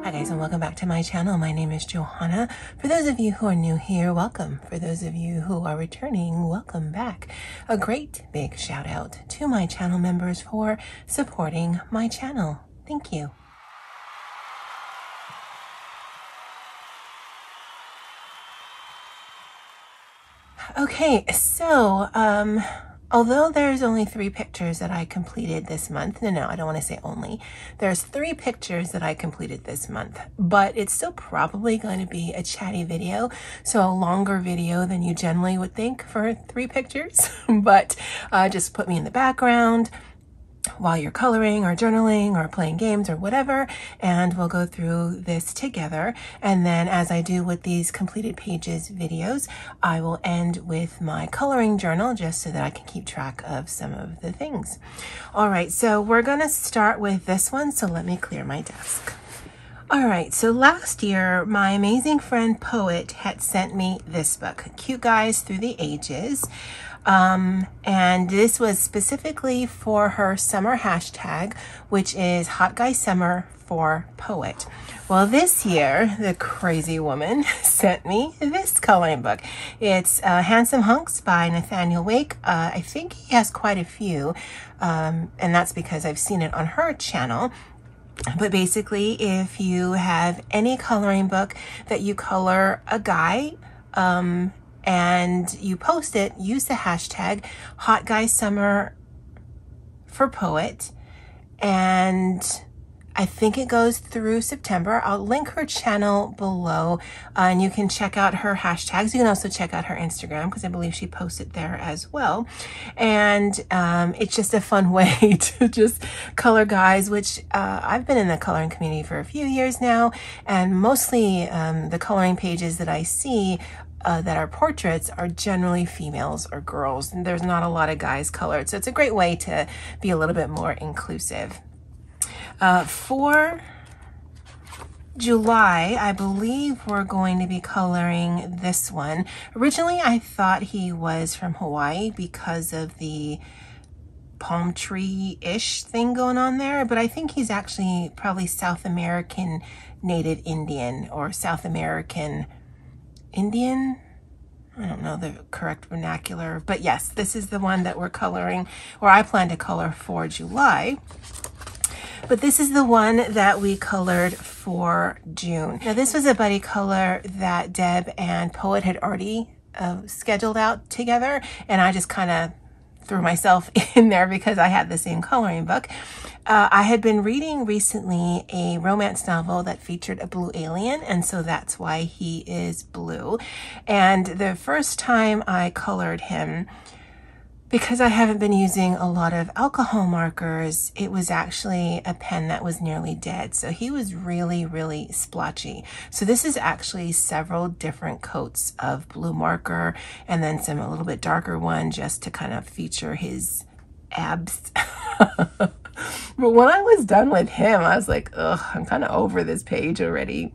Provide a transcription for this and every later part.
Hi guys, and welcome back to my channel. My name is Johanna. For those of you who are new here, welcome. For those of you who are returning, welcome back. A great big shout out to my channel members for supporting my channel. Thank you. Okay, so although there's only 3 pictures that I completed this month, no, I don't want to say only. There's 3 pictures that I completed this month, but it's still probably going to be a chatty video, so a longer video than you generally would think for 3 pictures, but just put me in the background while you're coloring or journaling or playing games or whatever, and we'll go through this together. And then, as I do with these completed pages videos, I will end with my coloring journal just so that I can keep track of some of the things. All right, so we're gonna start with this one, so let me clear my desk. All right, so last year, my amazing friend Poet had sent me this book, Cute Guys Through the Ages. And this was specifically for her summer hashtag, which is Hot Guy Summer for Poet. Well, this year, the crazy woman sent me this coloring book. It's Handsome Hunks by Nathaniel Wake. I think he has quite a few, and that's because I've seen it on her channel. But basically, if you have any coloring book that you color a guy, and you post it, use the hashtag Hot Guy Summer for Poet. And I think it goes through September. I'll link her channel below, and you can check out her hashtags. You can also check out her Instagram because I believe she posts it there as well. And it's just a fun way to just color guys, which I've been in the coloring community for a few years now, and mostly the coloring pages that I see that are portraits are generally females or girls, and there's not a lot of guys colored, so it's a great way to be a little bit more inclusive. For July, I believe we're going to be coloring this one. Originally, I thought he was from Hawaii because of the palm tree-ish thing going on there, but I think he's actually probably South American Native Indian or South American Indian. I don't know the correct vernacular, but yes, this is the one that we're coloring, or I plan to color for July. But this is the one that we colored for June. Now, this was a buddy color that Deb and Poet had already scheduled out together, and I just kind of threw myself in there because I had the same coloring book. I had been reading recently a romance novel that featured a blue alien, and so that's why he is blue. And the first time I colored him, because I haven't been using a lot of alcohol markers, it was actually a pen that was nearly dead. So he was really, really splotchy. So this is actually several different coats of blue marker and then some a little bit darker one just to kind of feature his abs. But when I was done with him, I was like, ugh, I'm kind of over this page already.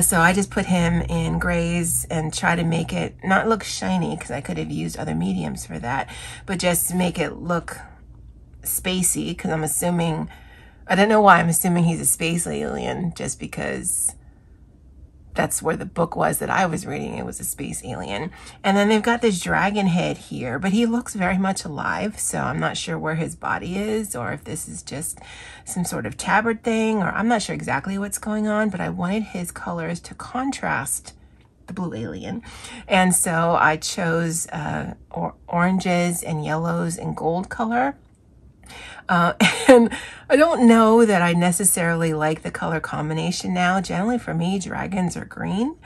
So I just put him in grays and try to make it not look shiny, because I could have used other mediums for that, but just make it look spacey, because I'm assuming, I don't know why I'm assuming he's a space alien, just because that's where the book was that I was reading. It was a space alien. And then they've got this dragon head here, but he looks very much alive, so I'm not sure where his body is, or if this is just some sort of tabard thing, or I'm not sure exactly what's going on, but I wanted his colors to contrast the blue alien. And so I chose oranges and yellows and gold color. And I don't know that I necessarily like the color combination now. Generally for me, dragons are green,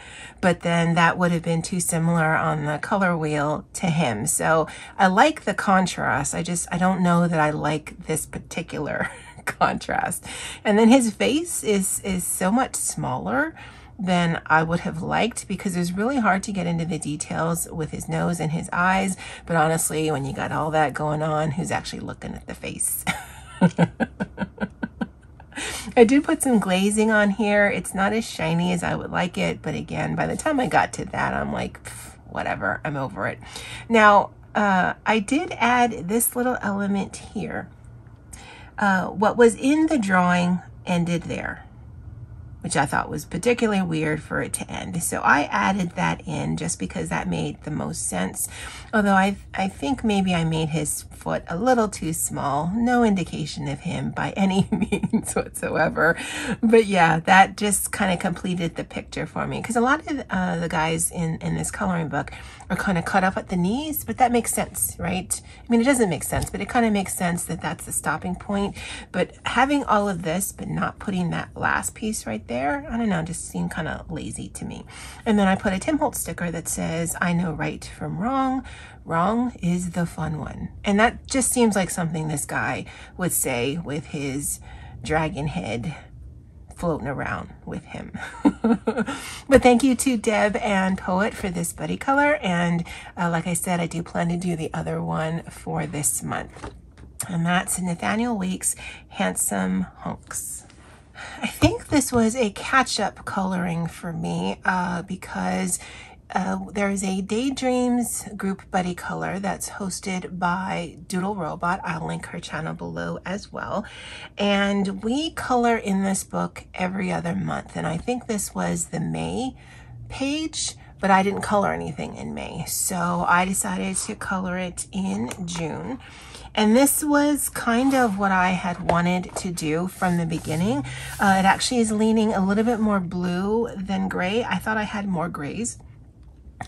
but then that would have been too similar on the color wheel to him. So I like the contrast. I don't know that I like this particular contrast. And then his face is so much smaller than I would have liked, because it's really hard to get into the details with his nose and his eyes. But honestly, when you got all that going on, who's actually looking at the face? I did put some glazing on here. It's not as shiny as I would like it, but again, by the time I got to that, I'm like, whatever, I'm over it. Now, I did add this little element here. What was in the drawing ended there. which I thought was particularly weird for it to end. So I added that in just because that made the most sense. Although I think maybe I made his foot a little too small. No indication of him by any means whatsoever. But yeah, that just kind of completed the picture for me, because a lot of the guys in this coloring book are kind of cut up at the knees, but that makes sense, right? I mean, it doesn't make sense, but it kind of makes sense that that's the stopping point. But having all of this, but not putting that last piece right there, I don't know, just seemed kind of lazy to me. And then I put a Tim Holtz sticker that says, I know right from wrong. Wrong is the fun one. And that just seems like something this guy would say with his dragon head floating around with him. But thank you to Deb and Poet for this buddy color. And like I said, I do plan to do the other one for this month. And that's Nathaniel Weeks' Handsome Hunks. I think this was a catch-up coloring for me because there's a Daydreams Group buddy color that's hosted by Doodle Robot. I'll link her channel below as well. And we color in this book every other month. And I think this was the May page, but I didn't color anything in May. So I decided to color it in June. And this was kind of what I had wanted to do from the beginning. It actually is leaning a little bit more blue than gray. I thought I had more grays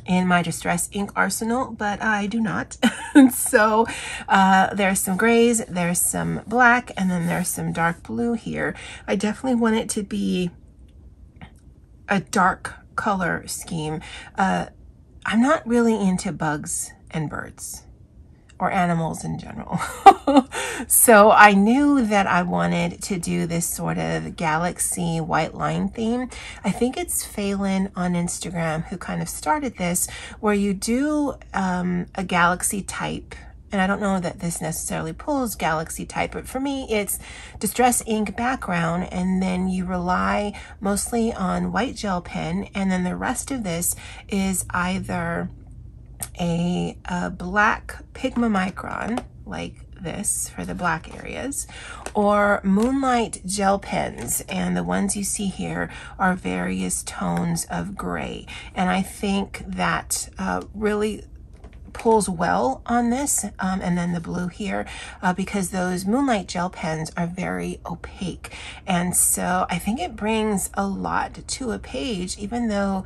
in my Distress ink arsenal, but I do not. So there's some grays, there's some black, and then there's some dark blue here. I definitely want it to be a dark color scheme. I'm not really into bugs and birds or animals in general. So I knew that I wanted to do this sort of galaxy white line theme. I think it's Phelan on Instagram who kind of started this, where you do a galaxy type. And I don't know that this necessarily pulls galaxy type, but for me, it's Distress ink background, and then you rely mostly on white gel pen, and then the rest of this is either a black Pigma Micron, like this for the black areas, or Moonlight gel pens, and the ones you see here are various tones of gray. And I think that really pulls well on this, and then the blue here, because those Moonlight gel pens are very opaque. And so I think it brings a lot to a page, even though,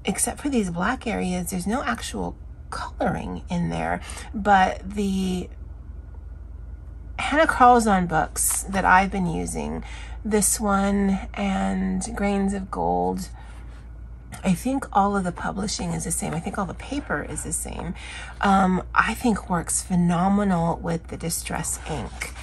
except for these black areas, there's no actual coloring in there. But the Hannah Carlzon books that I've been using, this one and Grains of Gold, I think all of the publishing is the same. I think all the paper is the same. I think works phenomenal with the Distress ink.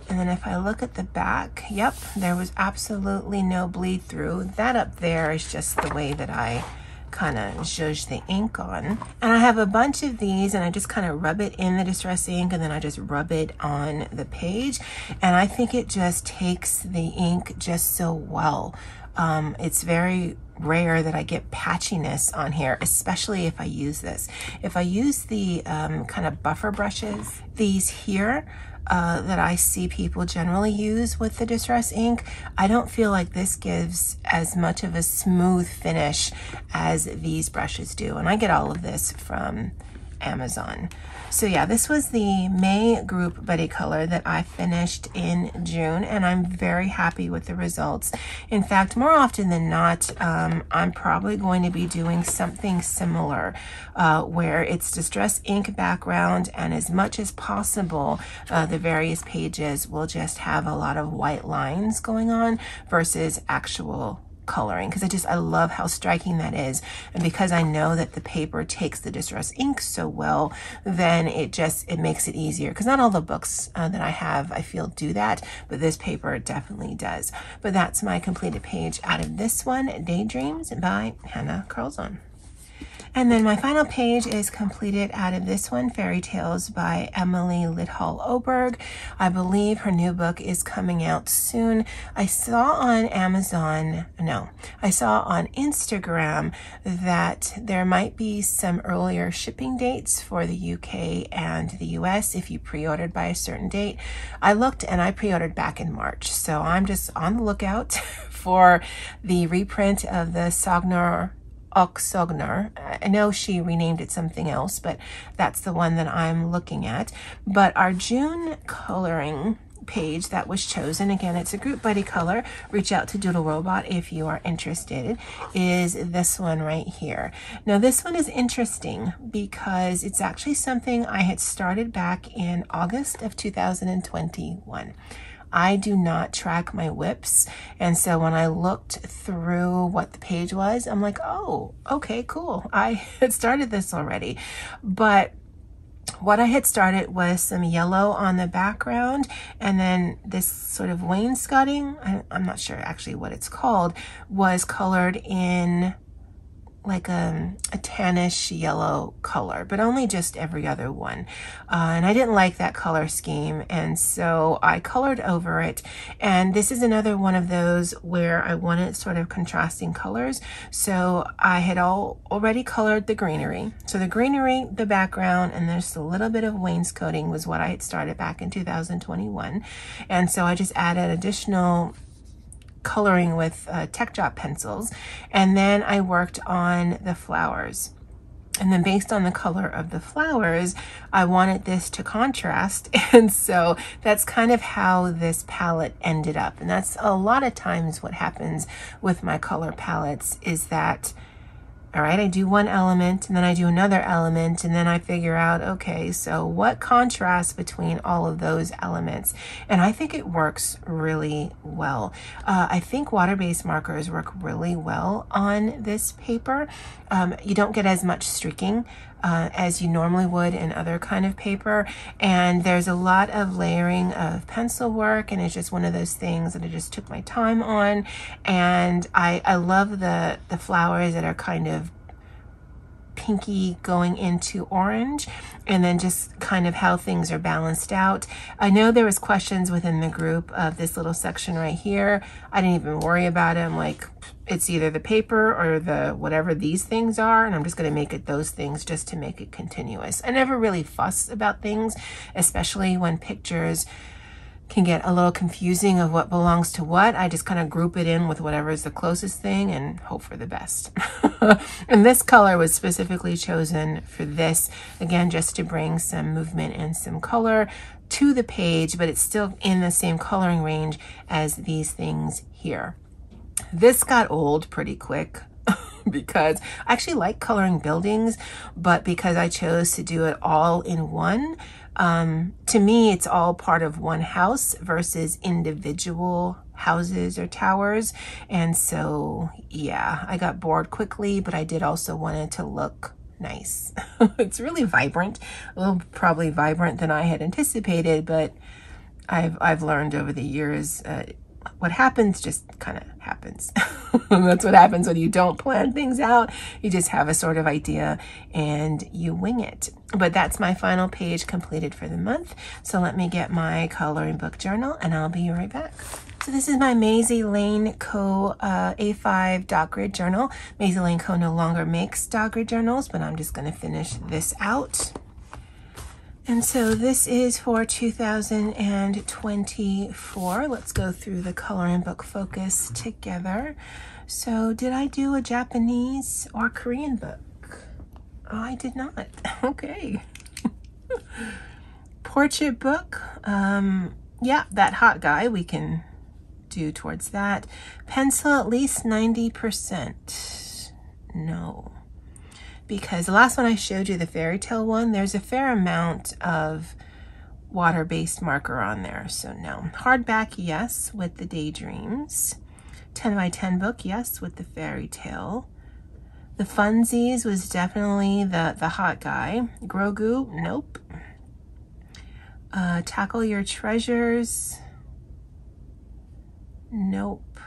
And then if I look at the back, yep, there was absolutely no bleed through. That up there is just the way that I kind of zhuzh the ink on. And I have a bunch of these, and I just kind of rub it in the Distress ink, and then I just rub it on the page. And I think it just takes the ink just so well. It's very rare that I get patchiness on here, especially if I use this. If I use the kind of buffer brushes, these here, that I see people generally use with the Distress ink, I don't feel like this gives as much of a smooth finish as these brushes do. And I get all of this from Amazon. So yeah, this was the May group buddy color that I finished in June, and I'm very happy with the results. In fact, more often than not, I'm probably going to be doing something similar where it's Distress ink background, and as much as possible, the various pages will just have a lot of white lines going on versus actual coloring, because I love how striking that is. And because I know that the paper takes the Distress ink so well, then it makes it easier, because not all the books that I have I feel do that, but this paper definitely does. But that's my completed page out of this one, Daydreams by Hannah Carlzon. And then my final page is completed out of this one, Fairy Tales by Emily Lidhall Oberg. I believe her new book is coming out soon. I saw on I saw on Instagram that there might be some earlier shipping dates for the UK and the US if you pre-ordered by a certain date. I looked and I pre-ordered back in March, so I'm just on the lookout for the reprint of the Sogner. I know she renamed it something else, but that's the one that I'm looking at. But our June coloring page that was chosen, again, it's a group buddy color, reach out to Doodle Robot if you are interested, is this one right here. Now this one is interesting because it's actually something I had started back in August of 2021. I do not track my whips, and so when I looked through what the page was, I'm like, oh, okay, cool. I had started this already. But what I had started was some yellow on the background, and then this sort of wainscoting, I'm not sure actually what it's called, was colored in like a tannish yellow color, but only just every other one. And I didn't like that color scheme, and so I colored over it. And this is another one of those where I wanted sort of contrasting colors. So I had already colored the greenery. So the greenery, the background, and there's a little bit of wainscoting was what I had started back in 2021. And so I just added additional coloring with Tech Drop pencils, and then I worked on the flowers. And then based on the color of the flowers, I wanted this to contrast, and so that's kind of how this palette ended up. And that's a lot of times what happens with my color palettes is that, all right, I do one element and then I do another element, and then I figure out, okay, so what contrasts between all of those elements? And I think it works really well. I think water-based markers work really well on this paper. You don't get as much streaking as you normally would in other kind of paper, and there's a lot of layering of pencil work, and it's just one of those things that I just took my time on. And I love the flowers that are kind of pinky going into orange, and then just kind of how things are balanced out. I know there was questions within the group of this little section right here. I didn't even worry about it. I'm like, it's either the paper or the whatever these things are, and I'm just going to make it those things just to make it continuous. I never really fuss about things, especially when pictures can get a little confusing of what belongs to what. I just kind of group it in with whatever is the closest thing and hope for the best. And this color was specifically chosen for this, again, just to bring some movement and some color to the page, but it's still in the same coloring range as these things here. This got old pretty quick because I actually like coloring buildings, but because I chose to do it all in one, to me, it's all part of one house versus individual houses or towers. And so, yeah, I got bored quickly, but I did also want it to look nice. It's really vibrant, a little probably vibrant than I had anticipated, but I've learned over the years, what happens just kind of happens. That's what happens when you don't plan things out. You just have a sort of idea and you wing it. But that's my final page completed for the month. So let me get my coloring book journal and I'll be right back. So this is my Maisie Lane Co. A5 dot grid journal. Maisie Lane Co. no longer makes dot grid journals, but I'm just going to finish this out. And so this is for 2024. Let's go through the coloring book focus together. So did I do a Japanese or Korean book? Oh, I did not. Okay. Portrait book. Yeah, that hot guy we can do towards that. Pencil at least 90%. No. Because the last one I showed you, the fairy tale one, there's a fair amount of water-based marker on there, so no. Hardback, yes, with the Daydreams. 10 by 10 book, yes, with the fairy tale. The Funsies was definitely the hot guy. Grogu, nope. Tackle Your Treasures, nope.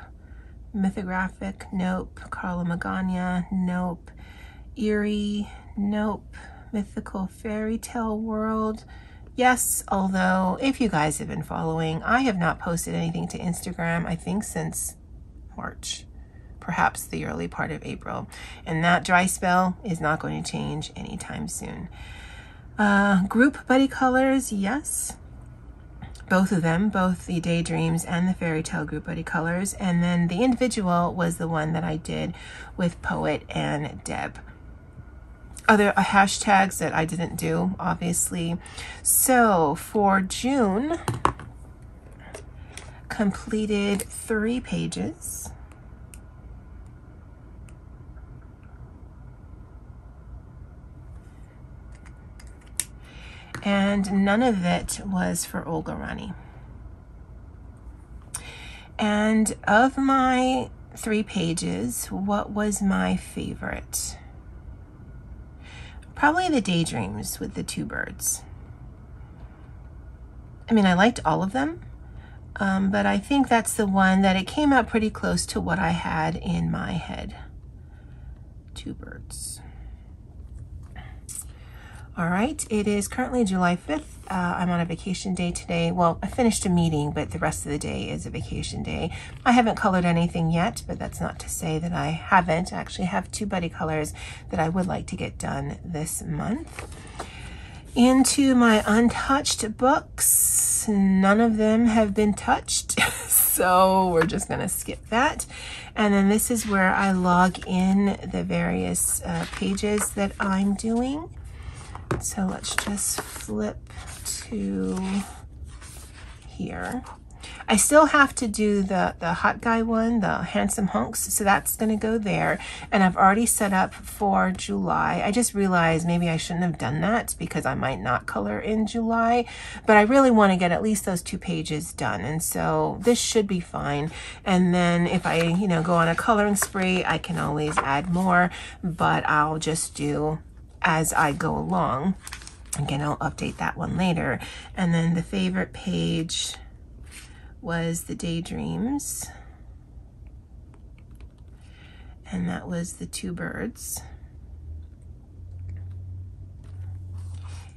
Mythographic, nope. Carla Magana, nope. Eerie, nope. Mythical fairy tale world, yes, although if you guys have been following, I have not posted anything to Instagram, I think since March, perhaps the early part of April, and that dry spell is not going to change anytime soon. Group buddy colors, yes, both of them, both the Daydreams and the Fairy Tale group buddy colors, and then the individual was the one that I did with Poet and Deb. Other hashtags that I didn't do, obviously. So for June, completed 3 pages. And none of it was for Olga Rani. And of my 3 pages, what was my favorite? Probably the Daydreams with the 2 birds. I mean, I liked all of them, but I think that's the one that it came out pretty close to what I had in my head. 2 birds. All right, it is currently July 5th. I'm on a vacation day today. Well, I finished a meeting, but the rest of the day is a vacation day. I haven't colored anything yet, but that's not to say that I haven't. I actually have 2 buddy colors that I would like to get done this month. Into my untouched books, none of them have been touched, so we're just gonna skip that. And then this is where I log in the various pages that I'm doing. So let's just flip to here. I still have to do the hot guy one, the handsome hunks, so that's gonna go there. And I've already set up for July. I just realized maybe I shouldn't have done that because I might not color in July, but I really wanna get at least those 2 pages done. And so this should be fine. And then if I, go on a coloring spree, I can always add more, but I'll just do as I go along. Again, I'll update that one later. And then the favorite page was the Daydreams. And that was the 2 birds.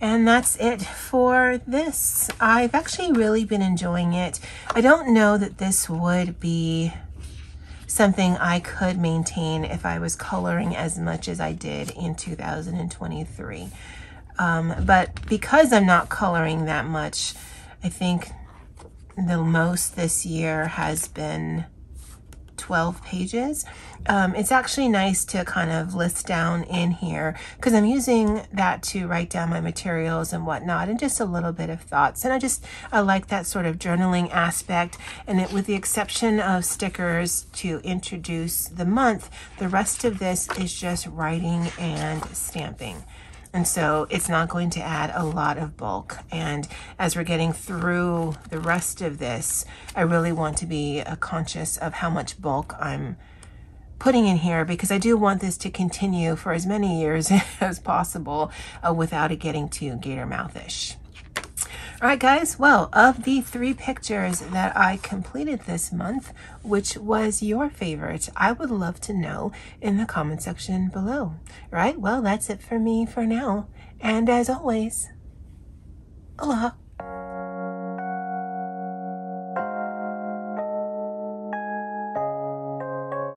And that's it for this. I've actually really been enjoying it. I don't know that this would be something I could maintain if I was coloring as much as I did in 2023. But because I'm not coloring that much, I think the most this year has been 12 pages. It's actually nice to kind of list down in here because I'm using that to write down my materials and whatnot and just a little bit of thoughts. And I like that sort of journaling aspect. And with the exception of stickers to introduce the month, the rest of this is just writing and stamping. And so it's not going to add a lot of bulk. And as we're getting through the rest of this, I really want to be conscious of how much bulk I'm putting in here because I do want this to continue for as many years as possible without it getting too gator mouthish. All right, guys. Well, of the 3 pictures that I completed this month, which was your favorite? I would love to know in the comment section below. All right. Well, that's it for me for now. And as always, aloha.